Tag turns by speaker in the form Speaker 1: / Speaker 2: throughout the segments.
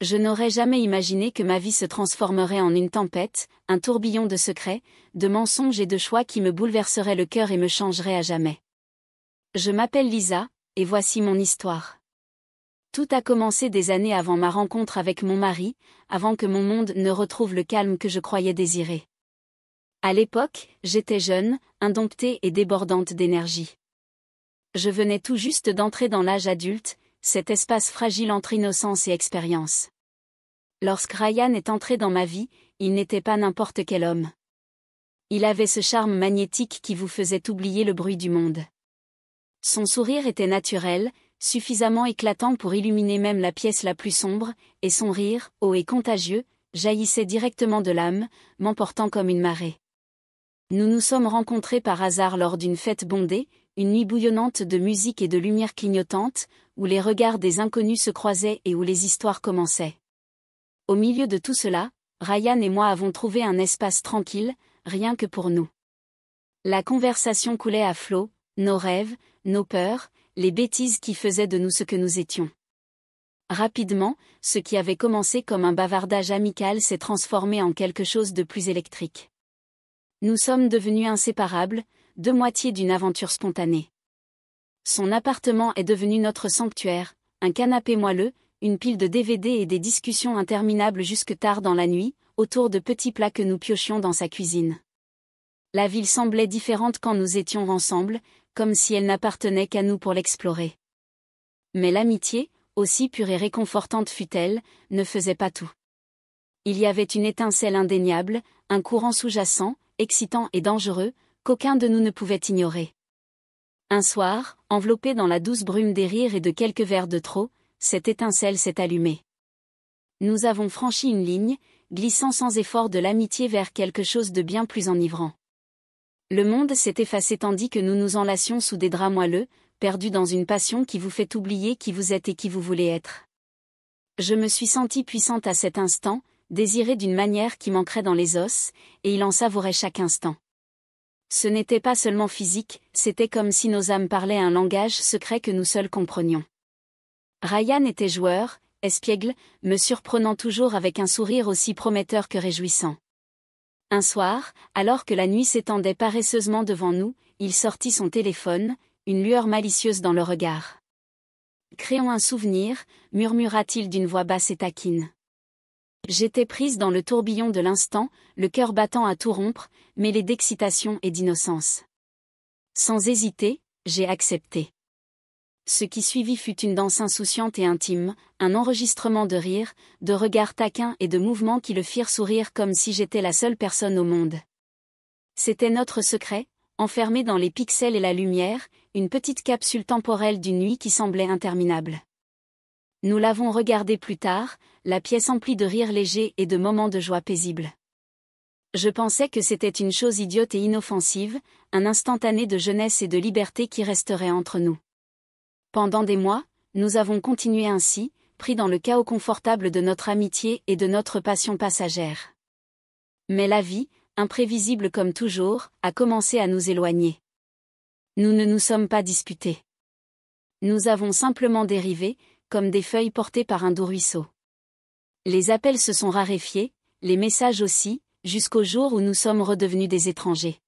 Speaker 1: Je n'aurais jamais imaginé que ma vie se transformerait en une tempête, un tourbillon de secrets, de mensonges et de choix qui me bouleverseraient le cœur et me changeraient à jamais. Je m'appelle Lisa, et voici mon histoire. Tout a commencé des années avant ma rencontre avec mon mari, avant que mon monde ne retrouve le calme que je croyais désirer. À l'époque, j'étais jeune, indomptée et débordante d'énergie. Je venais tout juste d'entrer dans l'âge adulte, cet espace fragile entre innocence et expérience. Lorsque Ryan est entré dans ma vie, il n'était pas n'importe quel homme. Il avait ce charme magnétique qui vous faisait oublier le bruit du monde. Son sourire était naturel, suffisamment éclatant pour illuminer même la pièce la plus sombre, et son rire, haut et contagieux, jaillissait directement de l'âme, m'emportant comme une marée. Nous nous sommes rencontrés par hasard lors d'une fête bondée, une nuit bouillonnante de musique et de lumière clignotante, où les regards des inconnus se croisaient et où les histoires commençaient. Au milieu de tout cela, Ryan et moi avons trouvé un espace tranquille, rien que pour nous. La conversation coulait à flot, nos rêves, nos peurs, les bêtises qui faisaient de nous ce que nous étions. Rapidement, ce qui avait commencé comme un bavardage amical s'est transformé en quelque chose de plus électrique. Nous sommes devenus inséparables, deux moitiés d'une aventure spontanée. Son appartement est devenu notre sanctuaire, un canapé moelleux, une pile de DVD et des discussions interminables jusque tard dans la nuit, autour de petits plats que nous piochions dans sa cuisine. La ville semblait différente quand nous étions ensemble, comme si elle n'appartenait qu'à nous pour l'explorer. Mais l'amitié, aussi pure et réconfortante fût-elle, ne faisait pas tout. Il y avait une étincelle indéniable, un courant sous-jacent, excitant et dangereux, qu'aucun de nous ne pouvait ignorer. Un soir, enveloppé dans la douce brume des rires et de quelques verres de trop, cette étincelle s'est allumée. Nous avons franchi une ligne, glissant sans effort de l'amitié vers quelque chose de bien plus enivrant. Le monde s'est effacé tandis que nous nous enlacions sous des draps moelleux, perdus dans une passion qui vous fait oublier qui vous êtes et qui vous voulez être. Je me suis sentie puissante à cet instant, désirée d'une manière qui manquerait dans les os, et il en savourait chaque instant. Ce n'était pas seulement physique, c'était comme si nos âmes parlaient un langage secret que nous seuls comprenions. Ryan était joueur, espiègle, me surprenant toujours avec un sourire aussi prometteur que réjouissant. Un soir, alors que la nuit s'étendait paresseusement devant nous, il sortit son téléphone, une lueur malicieuse dans le regard. « Créons un souvenir », murmura-t-il d'une voix basse et taquine. J'étais prise dans le tourbillon de l'instant, le cœur battant à tout rompre, mêlé d'excitation et d'innocence. Sans hésiter, j'ai accepté. Ce qui suivit fut une danse insouciante et intime, un enregistrement de rires, de regards taquins et de mouvements qui le firent sourire comme si j'étais la seule personne au monde. C'était notre secret, enfermé dans les pixels et la lumière, une petite capsule temporelle d'une nuit qui semblait interminable. Nous l'avons regardé plus tard, la pièce emplie de rires légers et de moments de joie paisible. Je pensais que c'était une chose idiote et inoffensive, un instantané de jeunesse et de liberté qui resterait entre nous. Pendant des mois, nous avons continué ainsi, pris dans le chaos confortable de notre amitié et de notre passion passagère. Mais la vie, imprévisible comme toujours, a commencé à nous éloigner. Nous ne nous sommes pas disputés. Nous avons simplement dérivé, comme des feuilles portées par un doux ruisseau. Les appels se sont raréfiés, les messages aussi, jusqu'au jour où nous sommes redevenus des étrangers.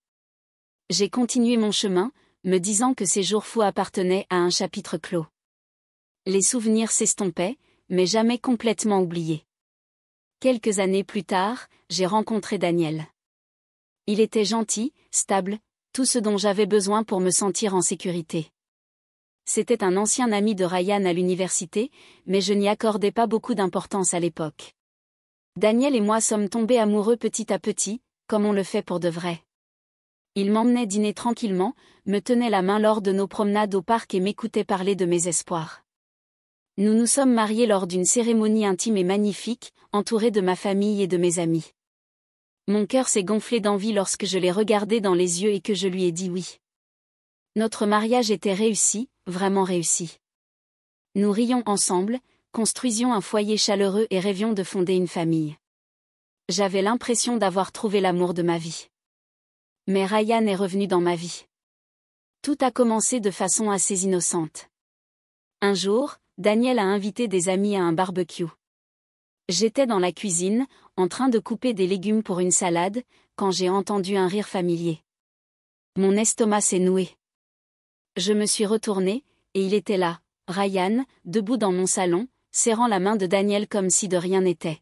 Speaker 1: J'ai continué mon chemin, me disant que ces jours fous appartenaient à un chapitre clos. Les souvenirs s'estompaient, mais jamais complètement oubliés. Quelques années plus tard, j'ai rencontré Daniel. Il était gentil, stable, tout ce dont j'avais besoin pour me sentir en sécurité. C'était un ancien ami de Ryan à l'université, mais je n'y accordais pas beaucoup d'importance à l'époque. Daniel et moi sommes tombés amoureux petit à petit, comme on le fait pour de vrai. Il m'emmenait dîner tranquillement, me tenait la main lors de nos promenades au parc et m'écoutait parler de mes espoirs. Nous nous sommes mariés lors d'une cérémonie intime et magnifique, entourés de ma famille et de mes amis. Mon cœur s'est gonflé d'envie lorsque je l'ai regardé dans les yeux et que je lui ai dit oui. Notre mariage était réussi, vraiment réussi. Nous rions ensemble, construisions un foyer chaleureux et rêvions de fonder une famille. J'avais l'impression d'avoir trouvé l'amour de ma vie. Mais Ryan est revenu dans ma vie. Tout a commencé de façon assez innocente. Un jour, Daniel a invité des amis à un barbecue. J'étais dans la cuisine, en train de couper des légumes pour une salade, quand j'ai entendu un rire familier. Mon estomac s'est noué. Je me suis retournée, et il était là, Ryan, debout dans mon salon, serrant la main de Daniel comme si de rien n'était.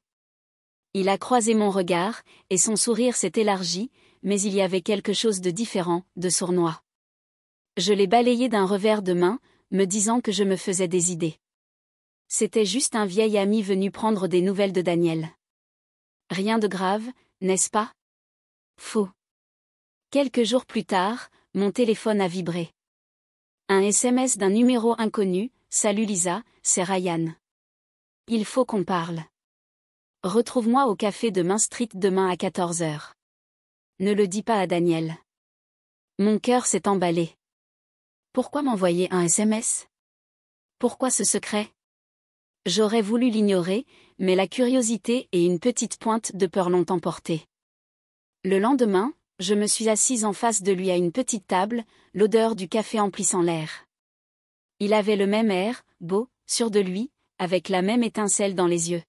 Speaker 1: Il a croisé mon regard, et son sourire s'est élargi, mais il y avait quelque chose de différent, de sournois. Je l'ai balayé d'un revers de main, me disant que je me faisais des idées. C'était juste un vieil ami venu prendre des nouvelles de Daniel. Rien de grave, n'est-ce pas? Faux. Quelques jours plus tard, mon téléphone a vibré. Un SMS d'un numéro inconnu, « Salut Lisa, c'est Ryan. Il faut qu'on parle. Retrouve-moi au café de Main Street demain à 14h. Ne le dis pas à Daniel. » Mon cœur s'est emballé. Pourquoi m'envoyer un SMS? Pourquoi ce secret? J'aurais voulu l'ignorer, mais la curiosité et une petite pointe de peur l'ont emporté. Le lendemain, je me suis assise en face de lui à une petite table, l'odeur du café emplissant l'air. Il avait le même air, beau, sûr de lui, avec la même étincelle dans les yeux.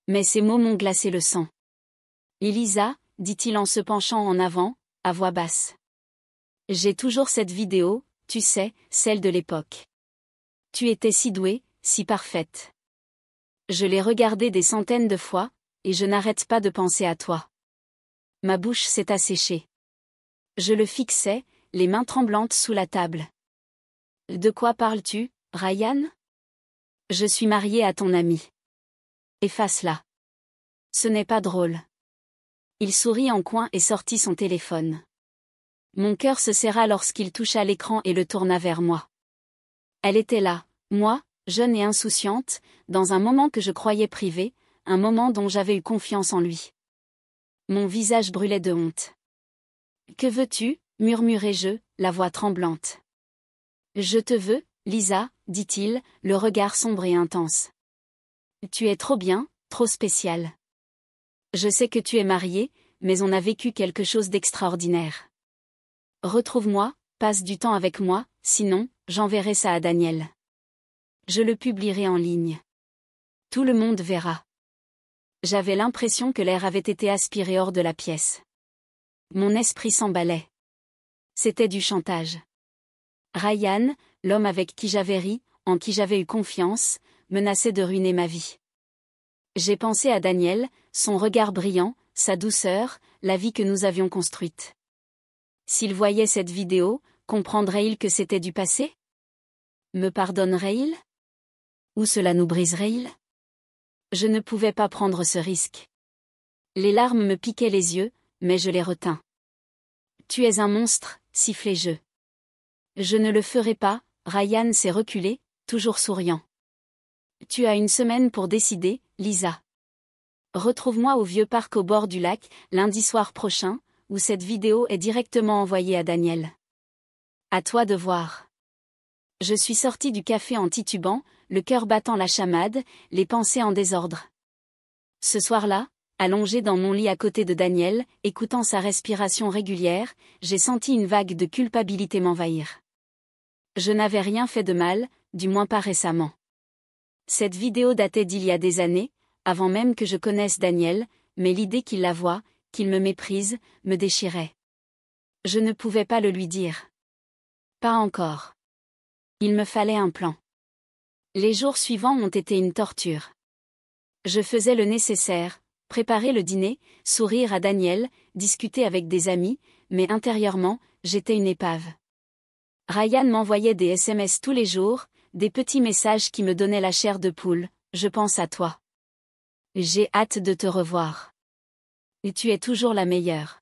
Speaker 1: Mais ses mots m'ont glacé le sang. « Elisa, » dit-il en se penchant en avant, à voix basse. « J'ai toujours cette vidéo, tu sais, celle de l'époque. Tu étais si douée, si parfaite. Je l'ai regardée des centaines de fois, et je n'arrête pas de penser à toi. » Ma bouche s'est asséchée. Je le fixais, les mains tremblantes sous la table. « De quoi parles-tu, Ryan? Je suis mariée à ton ami. » Efface-la. Ce n'est pas drôle. Il sourit en coin et sortit son téléphone. Mon cœur se serra lorsqu'il toucha l'écran et le tourna vers moi. Elle était là, moi, jeune et insouciante, dans un moment que je croyais privé, un moment dont j'avais eu confiance en lui. Mon visage brûlait de honte. « Que veux-tu » murmurai-je, la voix tremblante. « Je te veux, Lisa, » dit-il, le regard sombre et intense. « Tu es trop bien, trop spécial. Je sais que tu es mariée, mais on a vécu quelque chose d'extraordinaire. Retrouve-moi, passe du temps avec moi, sinon, j'enverrai ça à Daniel. Je le publierai en ligne. Tout le monde verra. » J'avais l'impression que l'air avait été aspiré hors de la pièce. Mon esprit s'emballait. C'était du chantage. Ryan, l'homme avec qui j'avais ri, en qui j'avais eu confiance, menaçait de ruiner ma vie. J'ai pensé à Daniel, son regard brillant, sa douceur, la vie que nous avions construite. S'il voyait cette vidéo, comprendrait-il que c'était du passé? Me pardonnerait-il? Ou cela nous briserait-il? Je ne pouvais pas prendre ce risque. Les larmes me piquaient les yeux, mais je les retins. « Tu es un monstre », sifflai-je. « Je ne le ferai pas », Ryan s'est reculé, toujours souriant. « Tu as une semaine pour décider, Lisa. Retrouve-moi au vieux parc au bord du lac, lundi soir prochain, où cette vidéo est directement envoyée à Daniel. À toi de voir. » Je suis sortie du café en titubant, le cœur battant la chamade, les pensées en désordre. Ce soir-là, allongée dans mon lit à côté de Daniel, écoutant sa respiration régulière, j'ai senti une vague de culpabilité m'envahir. Je n'avais rien fait de mal, du moins pas récemment. Cette vidéo datait d'il y a des années, avant même que je connaisse Daniel, mais l'idée qu'il la voie, qu'il me méprise, me déchirait. Je ne pouvais pas le lui dire. Pas encore. Il me fallait un plan. Les jours suivants ont été une torture. Je faisais le nécessaire, préparer le dîner, sourire à Daniel, discuter avec des amis, mais intérieurement, j'étais une épave. Ryan m'envoyait des SMS tous les jours, des petits messages qui me donnaient la chair de poule, « Je pense à toi. J'ai hâte de te revoir. Et tu es toujours la meilleure. »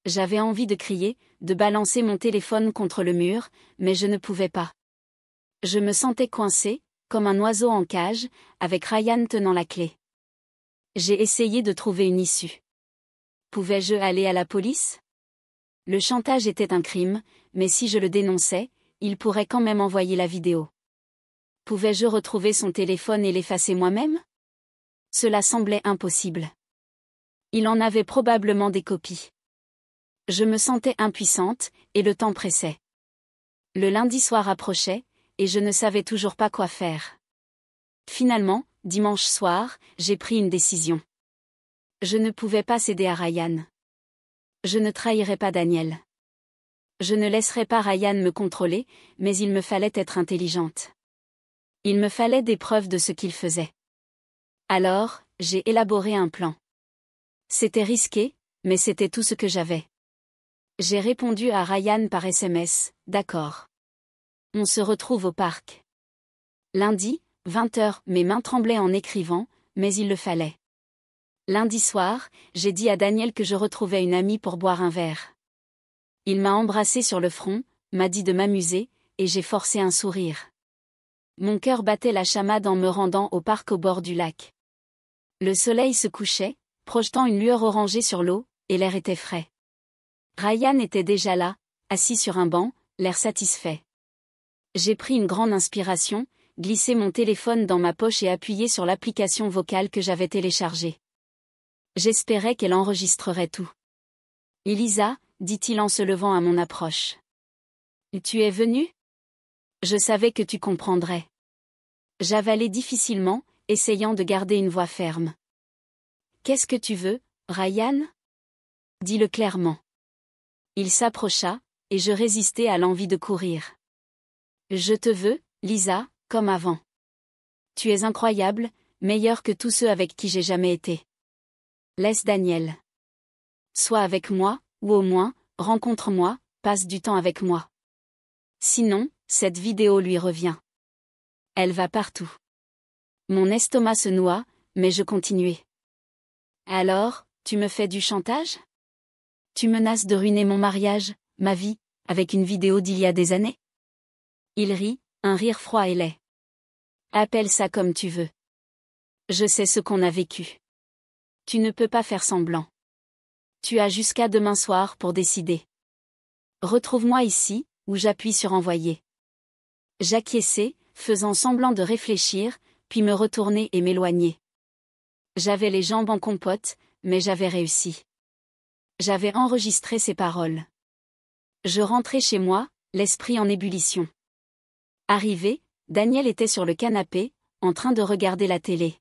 Speaker 1: J'avais envie de crier, de balancer mon téléphone contre le mur, mais je ne pouvais pas. Je me sentais coincée, comme un oiseau en cage, avec Ryan tenant la clé. J'ai essayé de trouver une issue. Pouvais-je aller à la police? Le chantage était un crime, mais si je le dénonçais, il pourrait quand même envoyer la vidéo. Pouvais-je retrouver son téléphone et l'effacer moi-même? Cela semblait impossible. Il en avait probablement des copies. Je me sentais impuissante, et le temps pressait. Le lundi soir approchait, et je ne savais toujours pas quoi faire. Finalement, dimanche soir, j'ai pris une décision. Je ne pouvais pas céder à Ryan. Je ne trahirais pas Daniel. Je ne laisserais pas Ryan me contrôler, mais il me fallait être intelligente. Il me fallait des preuves de ce qu'il faisait. Alors, j'ai élaboré un plan. C'était risqué, mais c'était tout ce que j'avais. J'ai répondu à Ryan par SMS, d'accord. On se retrouve au parc. Lundi, 20h, mes mains tremblaient en écrivant, mais il le fallait. Lundi soir, j'ai dit à Daniel que je retrouvais une amie pour boire un verre. Il m'a embrassé sur le front, m'a dit de m'amuser, et j'ai forcé un sourire. Mon cœur battait la chamade en me rendant au parc au bord du lac. Le soleil se couchait, projetant une lueur orangée sur l'eau, et l'air était frais. Ryan était déjà là, assis sur un banc, l'air satisfait. J'ai pris une grande inspiration, glissé mon téléphone dans ma poche et appuyé sur l'application vocale que j'avais téléchargée. J'espérais qu'elle enregistrerait tout. « Elisa », dit-il en se levant à mon approche. « Tu es venue ? Je savais que tu comprendrais. » J'avalai difficilement, essayant de garder une voix ferme. « Qu'est-ce que tu veux, Ryan ? Dis-le clairement. » Il s'approcha, et je résistais à l'envie de courir. « Je te veux, Lisa, comme avant. Tu es incroyable, meilleure que tous ceux avec qui j'ai jamais été. Laisse Daniel. Sois avec moi, ou au moins, rencontre-moi, passe du temps avec moi. Sinon, cette vidéo lui revient. Elle va partout. » Mon estomac se noua, mais je continuai. « Alors, tu me fais du chantage ? Tu menaces de ruiner mon mariage, ma vie, avec une vidéo d'il y a des années ? » Il rit, un rire froid et laid. « Appelle ça comme tu veux. Je sais ce qu'on a vécu. Tu ne peux pas faire semblant. Tu as jusqu'à demain soir pour décider. Retrouve-moi ici, où j'appuie sur envoyer. » J'acquiesçai, faisant semblant de réfléchir, puis me retourner et m'éloigner. J'avais les jambes en compote, mais j'avais réussi. J'avais enregistré ces paroles. Je rentrai chez moi, l'esprit en ébullition. Arrivé, Daniel était sur le canapé, en train de regarder la télé.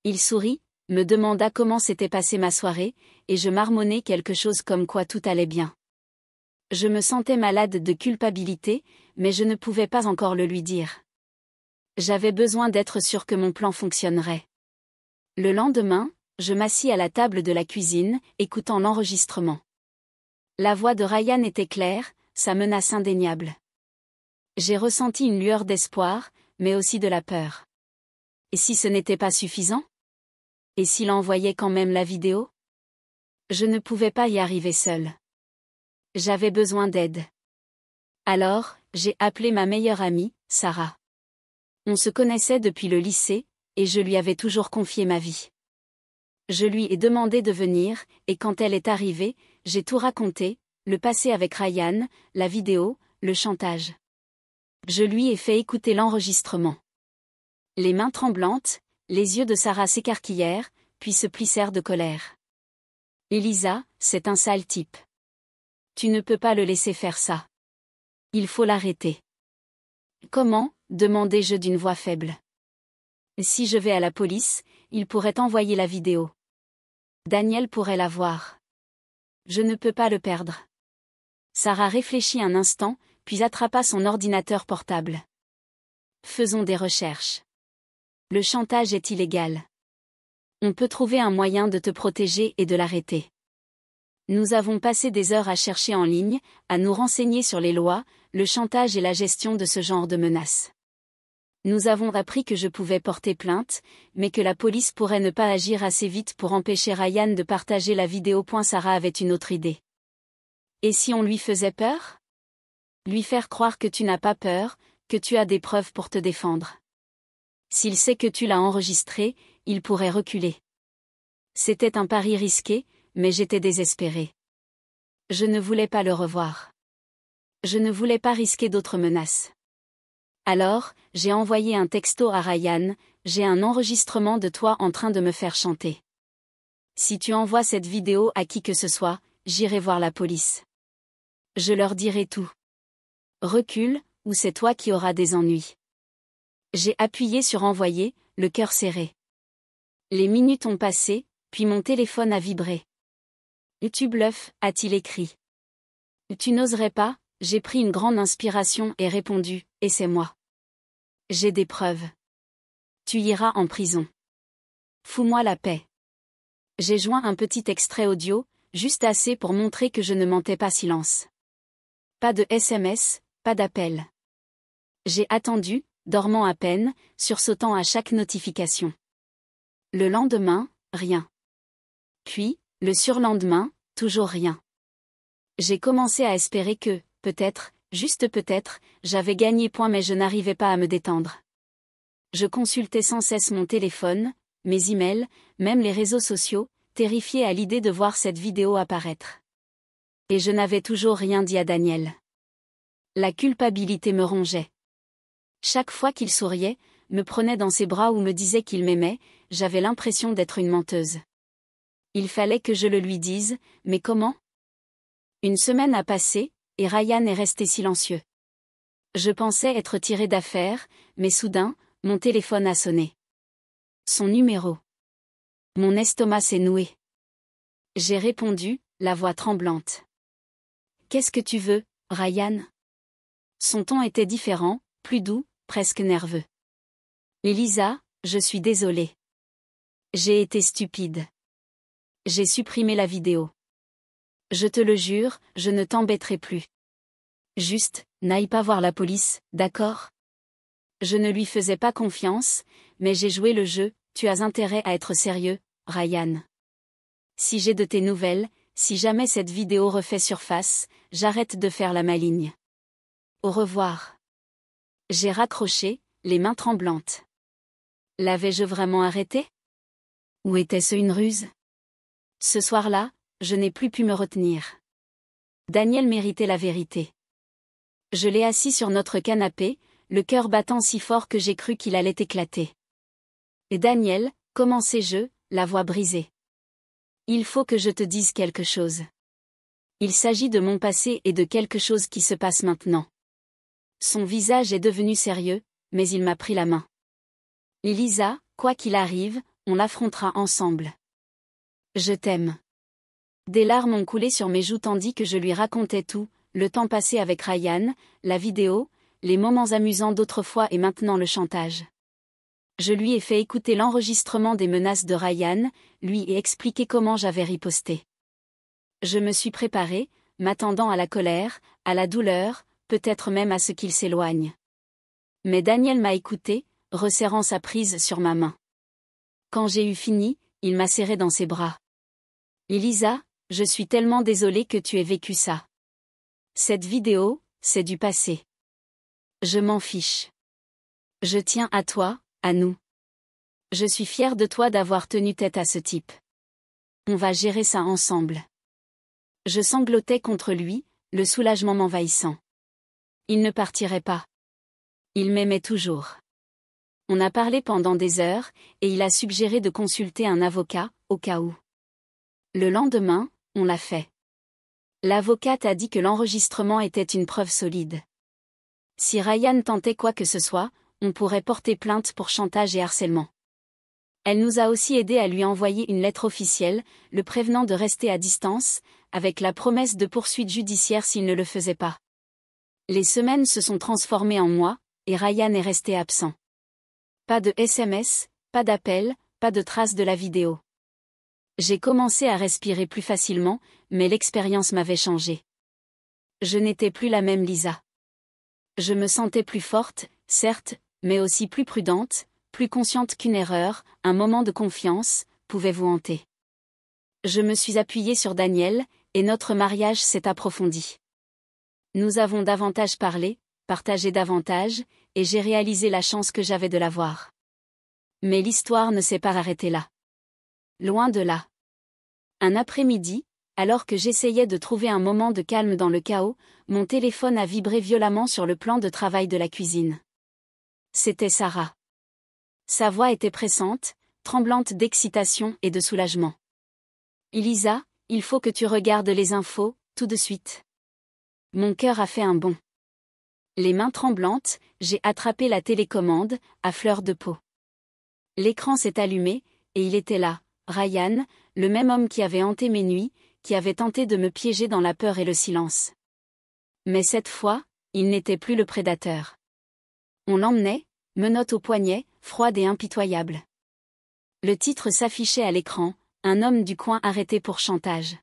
Speaker 1: Il sourit, me demanda comment s'était passée ma soirée, et je marmonnai quelque chose comme quoi tout allait bien. Je me sentais malade de culpabilité, mais je ne pouvais pas encore le lui dire. J'avais besoin d'être sûr que mon plan fonctionnerait. Le lendemain, je m'assis à la table de la cuisine, écoutant l'enregistrement. La voix de Ryan était claire, sa menace indéniable. J'ai ressenti une lueur d'espoir, mais aussi de la peur. Et si ce n'était pas suffisant ? Et s'il envoyait quand même la vidéo ? Je ne pouvais pas y arriver seule. J'avais besoin d'aide. Alors, j'ai appelé ma meilleure amie, Sarah. On se connaissait depuis le lycée, et je lui avais toujours confié ma vie. Je lui ai demandé de venir, et quand elle est arrivée, j'ai tout raconté, le passé avec Ryan, la vidéo, le chantage. Je lui ai fait écouter l'enregistrement. Les mains tremblantes, les yeux de Sarah s'écarquillèrent, puis se plissèrent de colère. « Elisa, c'est un sale type. Tu ne peux pas le laisser faire ça. Il faut l'arrêter. » « Comment ? Demandai-je d'une voix faible. « Si je vais à la police, ils pourraient envoyer la vidéo. Daniel pourrait la voir. Je ne peux pas le perdre. » Sarah réfléchit un instant, puis attrapa son ordinateur portable. « Faisons des recherches. Le chantage est illégal. On peut trouver un moyen de te protéger et de l'arrêter. » Nous avons passé des heures à chercher en ligne, à nous renseigner sur les lois, le chantage et la gestion de ce genre de menaces. Nous avons appris que je pouvais porter plainte, mais que la police pourrait ne pas agir assez vite pour empêcher Ryan de partager la vidéo. Sarah avait une autre idée. Et si on lui faisait peur ? Lui faire croire que tu n'as pas peur, que tu as des preuves pour te défendre. S'il sait que tu l'as enregistré, il pourrait reculer. C'était un pari risqué, mais j'étais désespérée. Je ne voulais pas le revoir. Je ne voulais pas risquer d'autres menaces. Alors, j'ai envoyé un texto à Ryan, j'ai un enregistrement de toi en train de me faire chanter. Si tu envoies cette vidéo à qui que ce soit, j'irai voir la police. Je leur dirai tout. Recule, ou c'est toi qui auras des ennuis. J'ai appuyé sur envoyer, le cœur serré. Les minutes ont passé, puis mon téléphone a vibré. « Tu bluffes », a-t-il écrit. « Tu n'oserais pas », j'ai pris une grande inspiration et répondu, « Et c'est moi. J'ai des preuves. Tu iras en prison. Fous-moi la paix. » J'ai joint un petit extrait audio, juste assez pour montrer que je ne mentais pas. Silence. Pas de SMS, pas d'appel. J'ai attendu, dormant à peine, sursautant à chaque notification. Le lendemain, rien. Puis, le surlendemain, toujours rien. J'ai commencé à espérer que, peut-être, juste peut-être, j'avais gagné point, mais je n'arrivais pas à me détendre. Je consultais sans cesse mon téléphone, mes emails, même les réseaux sociaux, terrifié à l'idée de voir cette vidéo apparaître. Et je n'avais toujours rien dit à Daniel. La culpabilité me rongeait. Chaque fois qu'il souriait, me prenait dans ses bras ou me disait qu'il m'aimait, j'avais l'impression d'être une menteuse. Il fallait que je le lui dise, mais comment ? Une semaine a passé, et Ryan est resté silencieux. Je pensais être tirée d'affaire, mais soudain, mon téléphone a sonné. Son numéro. Mon estomac s'est noué. J'ai répondu, la voix tremblante. « Qu'est-ce que tu veux, Ryan ?» Son ton était différent, plus doux, presque nerveux. « Elisa, je suis désolée. J'ai été stupide. J'ai supprimé la vidéo. Je te le jure, je ne t'embêterai plus. Juste, n'aille pas voir la police, d'accord ? » Je ne lui faisais pas confiance, mais j'ai joué le jeu. « Tu as intérêt à être sérieux, Ryan. Si j'ai de tes nouvelles, si jamais cette vidéo refait surface, j'arrête de faire la maligne. Au revoir. » J'ai raccroché, les mains tremblantes. L'avais-je vraiment arrêté ? Ou était-ce une ruse ? Ce soir-là, je n'ai plus pu me retenir. Daniel méritait la vérité. Je l'ai assis sur notre canapé, le cœur battant si fort que j'ai cru qu'il allait éclater. Et Daniel, commençai-je, la voix brisée. Il faut que je te dise quelque chose. Il s'agit de mon passé et de quelque chose qui se passe maintenant. Son visage est devenu sérieux, mais il m'a pris la main. Elisa, quoi qu'il arrive, on l'affrontera ensemble. Je t'aime. Des larmes ont coulé sur mes joues tandis que je lui racontais tout, le temps passé avec Ryan, la vidéo, les moments amusants d'autrefois et maintenant le chantage. Je lui ai fait écouter l'enregistrement des menaces de Ryan, lui ai expliqué comment j'avais riposté. Je me suis préparée, m'attendant à la colère, à la douleur, peut-être même à ce qu'il s'éloigne. Mais Daniel m'a écouté, resserrant sa prise sur ma main. Quand j'ai eu fini, il m'a serré dans ses bras. « Elisa, je suis tellement désolée que tu aies vécu ça. Cette vidéo, c'est du passé. Je m'en fiche. Je tiens à toi, à nous. Je suis fière de toi d'avoir tenu tête à ce type. On va gérer ça ensemble. » Je sanglotais contre lui, le soulagement m'envahissant. Il ne partirait pas. Il m'aimait toujours. On a parlé pendant des heures, et il a suggéré de consulter un avocat, au cas où. Le lendemain, on l'a fait. L'avocate a dit que l'enregistrement était une preuve solide. Si Ryan tentait quoi que ce soit, on pourrait porter plainte pour chantage et harcèlement. Elle nous a aussi aidé à lui envoyer une lettre officielle, le prévenant de rester à distance, avec la promesse de poursuites judiciaires s'il ne le faisait pas. Les semaines se sont transformées en mois, et Ryan est resté absent. Pas de SMS, pas d'appel, pas de traces de la vidéo. J'ai commencé à respirer plus facilement, mais l'expérience m'avait changé. Je n'étais plus la même Lisa. Je me sentais plus forte, certes, mais aussi plus prudente, plus consciente qu'une erreur, un moment de confiance, pouvait vous hanter. Je me suis appuyée sur Daniel, et notre mariage s'est approfondi. Nous avons davantage parlé, partagé davantage, et j'ai réalisé la chance que j'avais de l'avoir. Mais l'histoire ne s'est pas arrêtée là. Loin de là. Un après-midi, alors que j'essayais de trouver un moment de calme dans le chaos, mon téléphone a vibré violemment sur le plan de travail de la cuisine. C'était Sarah. Sa voix était pressante, tremblante d'excitation et de soulagement. « Elisa, il faut que tu regardes les infos, tout de suite. » Mon cœur a fait un bond. Les mains tremblantes, j'ai attrapé la télécommande, à fleur de peau. L'écran s'est allumé, et il était là, Ryan, le même homme qui avait hanté mes nuits, qui avait tenté de me piéger dans la peur et le silence. Mais cette fois, il n'était plus le prédateur. On l'emmenait, menottes au poignet, froide et impitoyable. Le titre s'affichait à l'écran, un homme du coin arrêté pour chantage.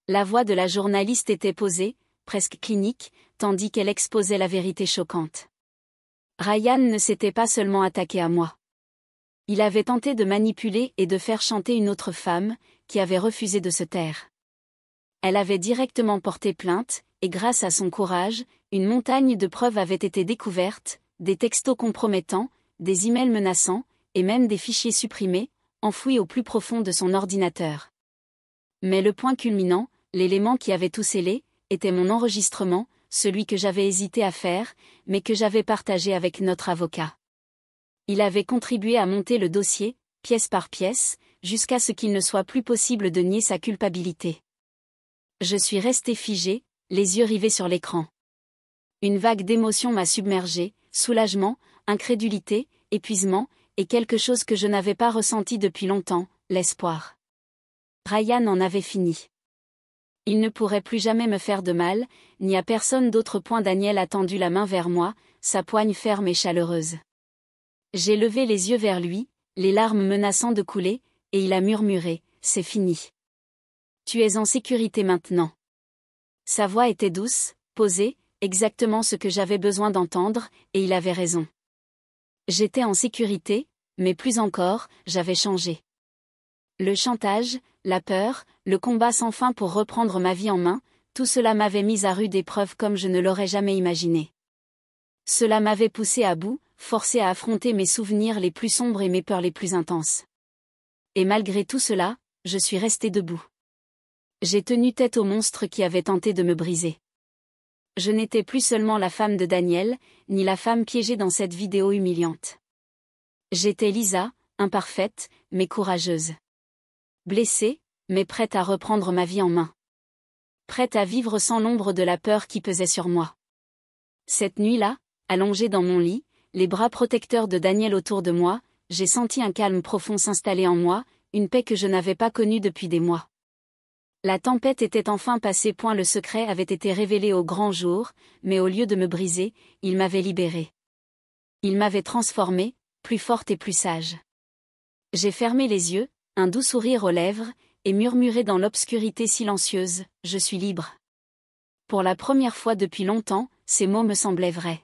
Speaker 1: La voix de la journaliste était posée, presque clinique, tandis qu'elle exposait la vérité choquante. Ryan ne s'était pas seulement attaqué à moi. Il avait tenté de manipuler et de faire chanter une autre femme, qui avait refusé de se taire. Elle avait directement porté plainte, et grâce à son courage, une montagne de preuves avait été découverte, des textos compromettants, des emails menaçants, et même des fichiers supprimés, enfouis au plus profond de son ordinateur. Mais le point culminant, l'élément qui avait tout scellé, était mon enregistrement, celui que j'avais hésité à faire, mais que j'avais partagé avec notre avocat. Il avait contribué à monter le dossier, pièce par pièce, jusqu'à ce qu'il ne soit plus possible de nier sa culpabilité. Je suis resté figé, les yeux rivés sur l'écran. Une vague d'émotions m'a submergé, soulagement, incrédulité, épuisement, et quelque chose que je n'avais pas ressenti depuis longtemps, l'espoir. Ryan en avait fini. Il ne pourrait plus jamais me faire de mal, ni à personne d'autre. Daniel a tendu la main vers moi, sa poigne ferme et chaleureuse. J'ai levé les yeux vers lui, les larmes menaçant de couler, et il a murmuré, « C'est fini. Tu es en sécurité maintenant. » Sa voix était douce, posée, exactement ce que j'avais besoin d'entendre, et il avait raison. J'étais en sécurité, mais plus encore, j'avais changé. Le chantage, la peur, le combat sans fin pour reprendre ma vie en main, tout cela m'avait mise à rude épreuve comme je ne l'aurais jamais imaginé. Cela m'avait poussé à bout, forcé à affronter mes souvenirs les plus sombres et mes peurs les plus intenses. Et malgré tout cela, je suis restée debout. J'ai tenu tête au monstre qui avait tenté de me briser. Je n'étais plus seulement la femme de Daniel, ni la femme piégée dans cette vidéo humiliante. J'étais Lisa, imparfaite, mais courageuse. Blessée, mais prête à reprendre ma vie en main. Prête à vivre sans l'ombre de la peur qui pesait sur moi. Cette nuit-là, allongée dans mon lit, les bras protecteurs de Daniel autour de moi, j'ai senti un calme profond s'installer en moi, une paix que je n'avais pas connue depuis des mois. La tempête était enfin passée. Le secret avait été révélé au grand jour, mais au lieu de me briser, il m'avait libérée. Il m'avait transformée, plus forte et plus sage. J'ai fermé les yeux, un doux sourire aux lèvres, et murmuré dans l'obscurité silencieuse, « Je suis libre. » Pour la première fois depuis longtemps, ces mots me semblaient vrais.